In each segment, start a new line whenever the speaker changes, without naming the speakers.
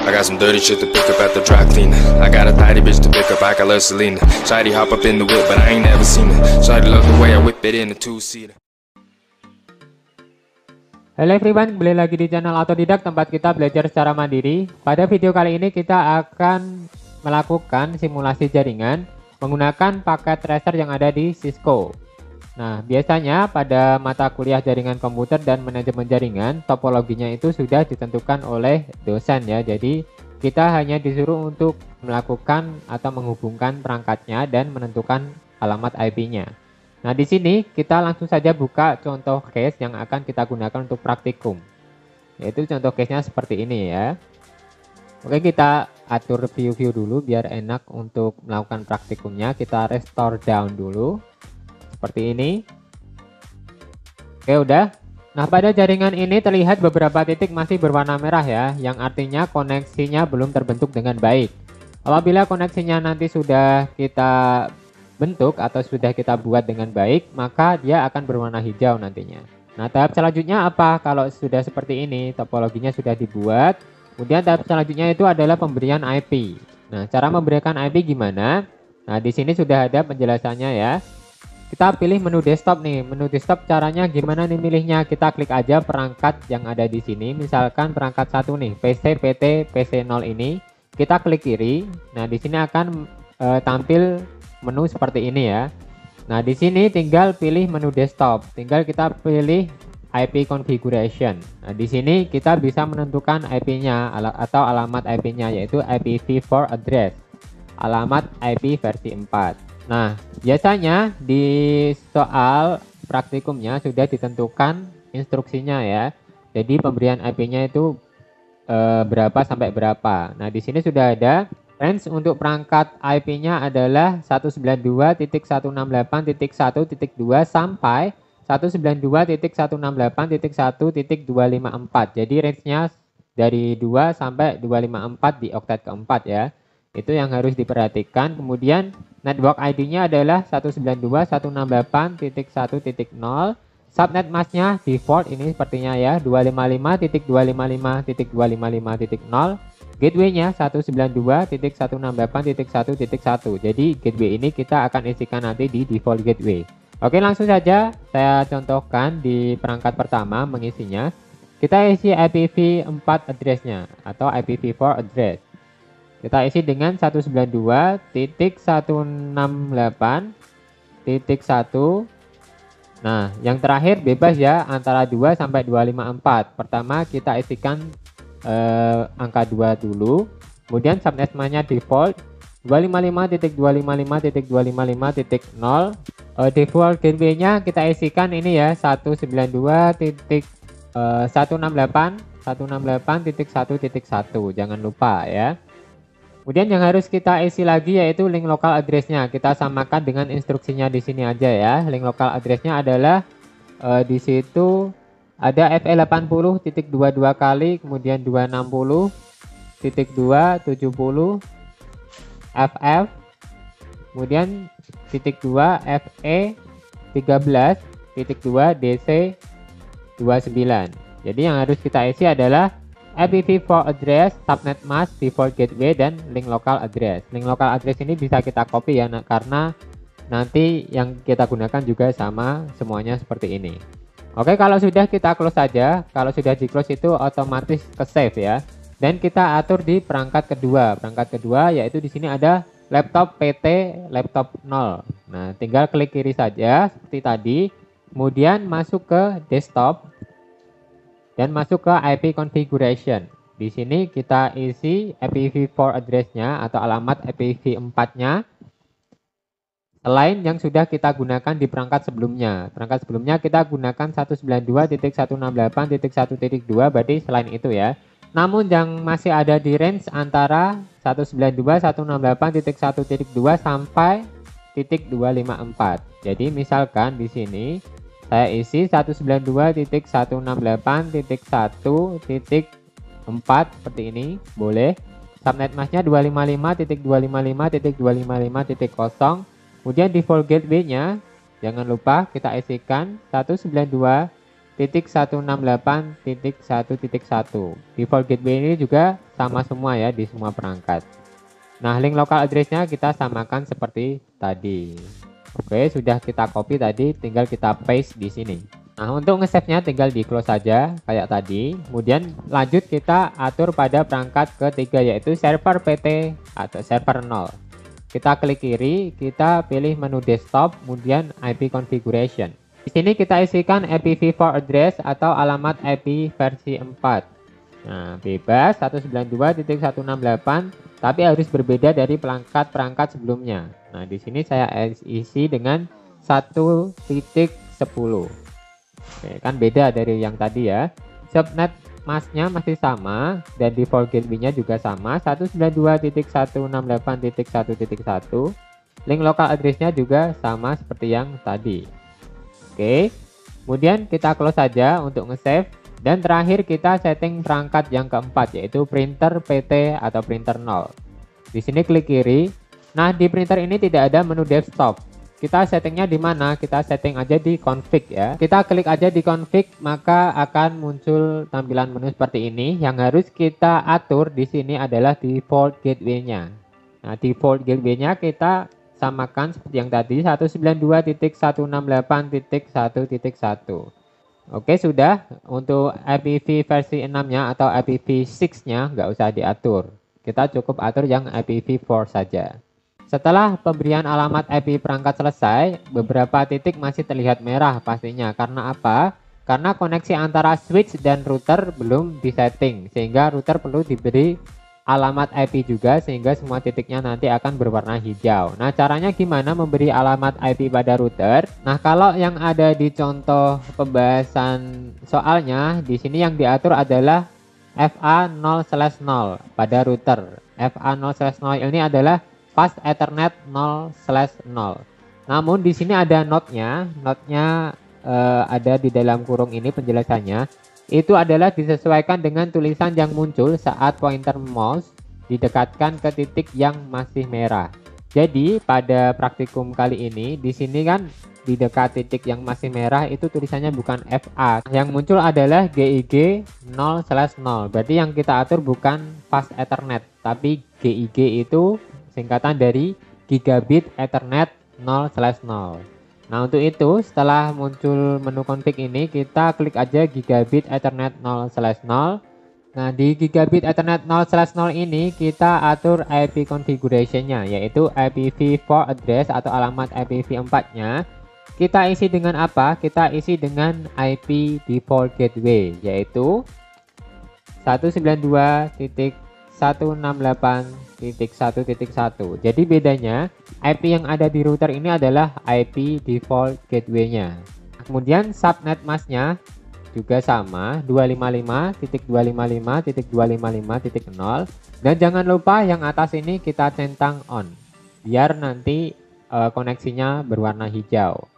I got some dirty shit to pick up at the dry cleaner. I got a tidy bitch to pick up, I got love Selena. Shawty hop up in the whip, but I ain't never seen her. Shawty love the way I whip it in a two-seater.
Halo everyone, kembali lagi di channel Autodidak, tempat kita belajar secara mandiri. Pada video kali ini kita akan melakukan simulasi jaringan menggunakan paket tracer yang ada di Cisco. Nah, biasanya pada mata kuliah jaringan komputer dan manajemen jaringan, topologinya itu sudah ditentukan oleh dosen ya. Jadi kita hanya disuruh untuk melakukan atau menghubungkan perangkatnya dan menentukan alamat IP-nya. Nah, di sini kita langsung saja buka contoh case yang akan kita gunakan untuk praktikum. Yaitu contoh case-nya seperti ini ya. Oke, kita atur view dulu biar enak untuk melakukan praktikumnya. Kita restore down dulu. Seperti ini. Oke, udah. Nah, pada jaringan ini terlihat beberapa titik masih berwarna merah ya, yang artinya koneksinya belum terbentuk dengan baik. Apabila koneksinya nanti sudah kita bentuk atau sudah kita buat dengan baik, maka dia akan berwarna hijau nantinya. Nah, tahap selanjutnya apa? Kalau sudah seperti ini, topologinya sudah dibuat. Kemudian tahap selanjutnya itu adalah pemberian IP. Nah, cara memberikan IP gimana? Nah, di sini sudah ada penjelasannya ya. Kita pilih menu desktop nih. Menu desktop caranya gimana nih milihnya? Kita klik aja perangkat yang ada di sini. Misalkan perangkat satu nih, PC PT PC0 ini. Kita klik kiri. Nah, di sini akan tampil menu seperti ini ya. Nah, di sini tinggal pilih menu desktop. Tinggal kita pilih IP configuration. Nah, di sini kita bisa menentukan IP-nya atau alamat IP-nya, yaitu IPv4 address. Alamat IP versi 4. Nah, biasanya di soal praktikumnya sudah ditentukan instruksinya ya. Jadi pemberian IP-nya itu berapa sampai berapa. Nah, di sini sudah ada range untuk perangkat IP-nya adalah 192.168.1.2 sampai 192.168.1.254. Jadi range-nya dari 2 sampai 254 di oktet keempat ya. Itu yang harus diperhatikan. Kemudian network ID-nya adalah 192.168.1.0. Subnet mask-nya default ini sepertinya ya, 255.255.255.0. Gateway-nya 192.168.1.1. Jadi gateway ini kita akan isikan nanti di default gateway. Oke, langsung saja saya contohkan di perangkat pertama mengisinya. Kita isi IPv4 address-nya atau IPv4 address. Kita isi dengan 192.168.1. Nah, yang terakhir bebas ya, antara 2 sampai 254. Pertama kita isikan angka 2 dulu. Kemudian subnet-nya default 255.255.255.0. Default gateway-nya kita isikan ini ya, 192.168.1.1. Jangan lupa ya. Kemudian yang harus kita isi lagi yaitu link lokal address-nya. Kita samakan dengan instruksinya di sini aja ya. Link lokal address-nya adalah di situ ada FE80.22 kali, kemudian 260.270 FF, kemudian titik 2 FE13.2 DC29. Jadi yang harus kita isi adalah IPv4 address, subnet mask, default gateway, dan link local address. Link local address ini bisa kita copy ya, karena nanti yang kita gunakan juga sama semuanya seperti ini. Oke, kalau sudah kita close saja. Kalau sudah di close itu otomatis ke save ya. Dan kita atur di perangkat kedua. Perangkat kedua yaitu di sini ada laptop PT laptop 0. Nah, tinggal klik kiri saja seperti tadi. Kemudian masuk ke desktop dan masuk ke IP configuration. Di sini kita isi IPv4 address-nya atau alamat IPv4-nya selain yang sudah kita gunakan di perangkat sebelumnya. Perangkat sebelumnya kita gunakan 192.168.1.2, berarti selain itu ya. Namun yang masih ada di range antara 192.168.1.2 sampai titik 254. Jadi misalkan di sini saya isi 192.168.1.4 seperti ini, boleh. Subnet mask-nya 255.255.255.0. Kemudian default gateway-nya jangan lupa kita isikan 192 192.168.1.1. Default gateway ini juga sama semua ya di semua perangkat. Nah, link local address-nya kita samakan seperti tadi. Oke, sudah kita copy tadi, tinggal kita paste di sini. Nah, untuk nge-save-nya tinggal di close saja kayak tadi. Kemudian lanjut kita atur pada perangkat ketiga, yaitu server PT atau server 0. Kita klik kiri, kita pilih menu desktop, kemudian IP configuration. Di sini kita isikan IPv4 address atau alamat IP versi 4. Nah, bebas 192.168, tapi harus berbeda dari perangkat sebelumnya. Nah, di sini saya isi dengan 1.10. Oke, kan beda dari yang tadi ya. Subnet masknya masih sama dan default gateway-nya juga sama, 192.168.1.1. Link local address-nya juga sama seperti yang tadi. Oke, kemudian kita close saja untuk nge-save. Dan terakhir kita setting perangkat yang keempat, yaitu printer PT atau printer 0. Di sini klik kiri. Nah, di printer ini tidak ada menu desktop. Kita settingnya di mana? Kita setting aja di config ya. Kita klik aja di config, maka akan muncul tampilan menu seperti ini. Yang harus kita atur di sini adalah default gateway-nya. Nah, default gateway-nya kita samakan seperti yang tadi, 192.168.1.1. Oke, sudah. Untuk IPv versi 6-nya atau IPv6-nya nggak usah diatur. Kita cukup atur yang IPv4 saja. Setelah pemberian alamat IP perangkat selesai, beberapa titik masih terlihat merah pastinya. Karena apa? Karena koneksi antara switch dan router belum disetting, sehingga router perlu diberi alamat IP juga, sehingga semua titiknya nanti akan berwarna hijau. Nah, caranya gimana memberi alamat IP pada router? Nah, kalau yang ada di contoh pembahasan soalnya, di sini yang diatur adalah FA0/0 pada router. FA0/0 ini adalah Fast Ethernet 0/0. Namun di sini ada notnya ada di dalam kurung ini penjelasannya. Itu adalah disesuaikan dengan tulisan yang muncul saat pointer mouse didekatkan ke titik yang masih merah. Jadi pada praktikum kali ini di sini kan di dekat titik yang masih merah itu tulisannya bukan FA. Yang muncul adalah GIG 0/0. Berarti yang kita atur bukan Fast Ethernet, tapi GIG itu singkatan dari Gigabit Ethernet 0/0. Nah, untuk itu setelah muncul menu config ini kita klik aja Gigabit Ethernet 0/0. Nah, di Gigabit Ethernet 0/0 ini kita atur IP configuration-nya, yaitu IPv4 address atau alamat IPv4-nya. Kita isi dengan apa? Kita isi dengan IP default gateway, yaitu 192.168.1.1. Jadi bedanya IP yang ada di router ini adalah IP default gateway-nya. Kemudian subnet masknya juga sama, 255.255.255.0. Dan jangan lupa yang atas ini kita centang on, biar nanti koneksinya berwarna hijau.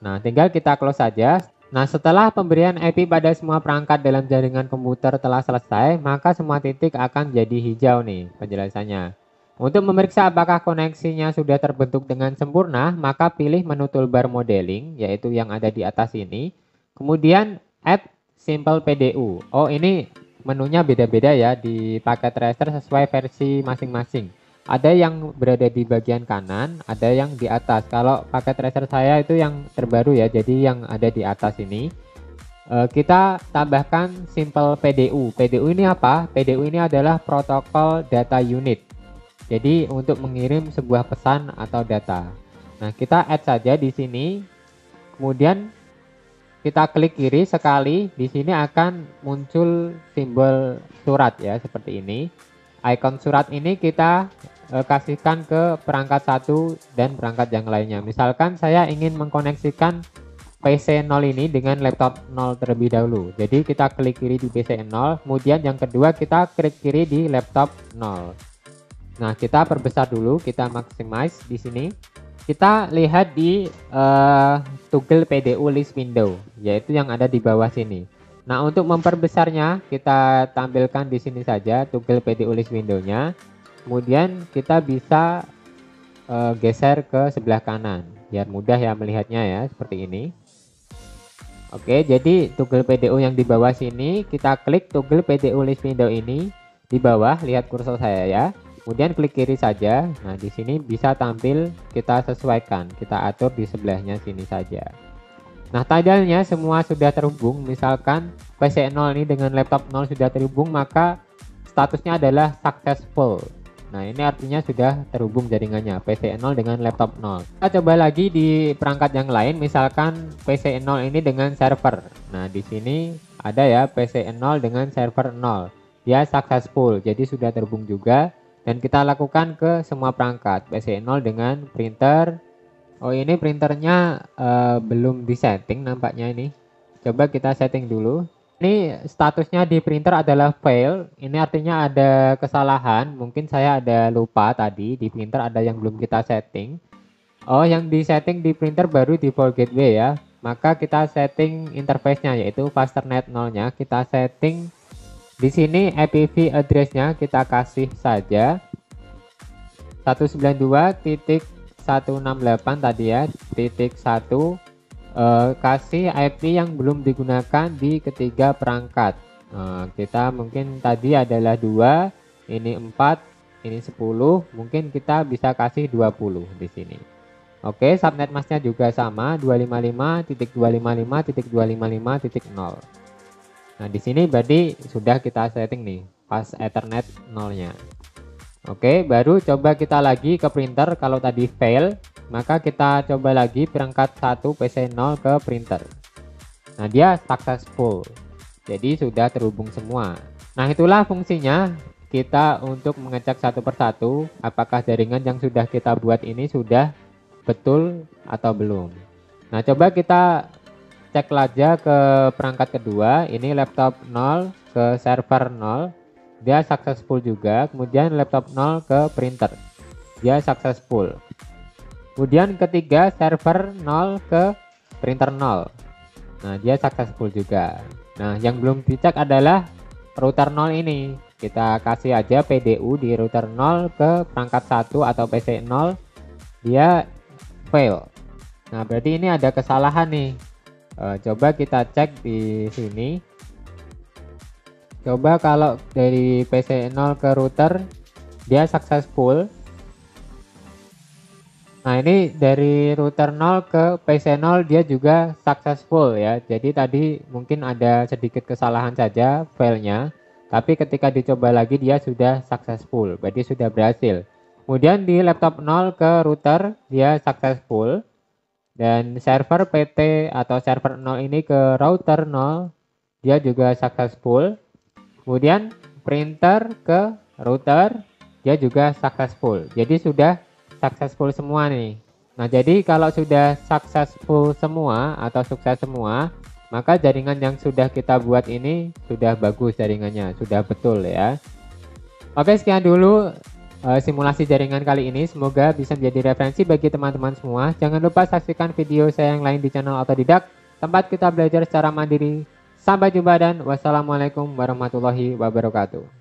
Nah, tinggal kita close saja. Nah, setelah pemberian IP pada semua perangkat dalam jaringan komputer telah selesai, maka semua titik akan jadi hijau nih penjelasannya. Untuk memeriksa apakah koneksinya sudah terbentuk dengan sempurna, maka pilih menu toolbar modeling, yaitu yang ada di atas ini. Kemudian add simple PDU. Oh, ini menunya beda-beda ya di paket tracer sesuai versi masing-masing. Ada yang berada di bagian kanan, ada yang di atas. Kalau paket tracer saya itu yang terbaru ya, jadi yang ada di atas ini. Kita tambahkan simple PDU. PDU ini apa? PDU ini adalah protokol data unit. Jadi untuk mengirim sebuah pesan atau data. Nah, kita add saja di sini. Kemudian kita klik kiri sekali. Di sini akan muncul simbol surat ya, seperti ini. Icon surat ini kita kasihkan ke perangkat satu dan perangkat yang lainnya. Misalkan saya ingin mengkoneksikan PC 0 ini dengan laptop 0 terlebih dahulu. Jadi kita klik kiri di PC 0. Kemudian yang kedua kita klik kiri di laptop 0. Nah, kita perbesar dulu, kita maximize di sini. Kita lihat di toggle PDU list window, yaitu yang ada di bawah sini. Nah, untuk memperbesarnya kita tampilkan di sini saja toggle PDU list window-nya. Kemudian kita bisa geser ke sebelah kanan biar mudah ya melihatnya ya, seperti ini. Oke, jadi toggle PDU yang di bawah sini, kita klik toggle PDU list window ini di bawah, lihat kursor saya ya. Kemudian klik kiri saja. Nah, di sini bisa tampil, kita sesuaikan, kita atur di sebelahnya sini saja. Nah, tandanya semua sudah terhubung. Misalkan PC 0 ini dengan laptop 0 sudah terhubung, maka statusnya adalah successful. Nah, ini artinya sudah terhubung jaringannya PC 0 dengan laptop 0. Kita coba lagi di perangkat yang lain, misalkan PC 0 ini dengan server. Nah, di sini ada ya PC 0 dengan server 0. Dia successful, jadi sudah terhubung juga. Dan kita lakukan ke semua perangkat. PC 0 dengan printer. Oh, ini printernya belum disetting nampaknya ini. Coba kita setting dulu. Ini statusnya di printer adalah fail. Ini artinya ada kesalahan. Mungkin saya ada lupa tadi di printer ada yang belum kita setting. Oh, yang di setting di printer baru default gateway ya. Maka kita setting interface-nya yaitu fasternet 0-nya. Kita setting di sini IPv address-nya kita kasih saja 192.168 tadi ya, titik 1. Kasih IP yang belum digunakan di ketiga perangkat. Kita mungkin tadi adalah 2, ini 4, ini 10, mungkin kita bisa kasih 20 di sini. Oke, subnet masknya juga sama 255.255.255.0. Nah, di sini berarti sudah kita setting nih pas Ethernet 0-nya. Oke, baru coba kita lagi ke printer. Kalau tadi fail, maka kita coba lagi perangkat 1 PC 0 ke printer. Nah, dia successful. Jadi sudah terhubung semua. Nah, itulah fungsinya kita untuk mengecek satu persatu apakah jaringan yang sudah kita buat ini sudah betul atau belum. Nah, coba kita cek saja ke perangkat kedua. Ini laptop 0 ke server 0. Dia successful juga. Kemudian laptop 0 ke printer. Dia successful. Kemudian ketiga server 0 ke printer 0. Nah, dia successful juga. Nah, yang belum dicek adalah router 0 ini. Kita kasih aja PDU di router 0 ke perangkat 1 atau PC 0. Dia fail. Nah, berarti ini ada kesalahan nih. Coba kita cek di sini. Coba kalau dari PC 0 ke router dia successful. Nah, ini dari router 0 ke PC 0 dia juga successful ya. Jadi tadi mungkin ada sedikit kesalahan saja filenya, tapi ketika dicoba lagi dia sudah successful, berarti sudah berhasil. Kemudian di laptop 0 ke router dia successful. Dan server PT atau server 0 ini ke router 0 dia juga successful. Kemudian printer ke router dia juga successful. Jadi sudah successful semua nih. Nah, jadi kalau sudah successful semua atau sukses semua, maka jaringan yang sudah kita buat ini sudah bagus jaringannya, sudah betul ya. Oke, sekian dulu simulasi jaringan kali ini. Semoga bisa menjadi referensi bagi teman-teman semua. Jangan lupa saksikan video saya yang lain di channel Autodidak, tempat kita belajar secara mandiri. Sampai jumpa dan wassalamualaikum warahmatullahi wabarakatuh.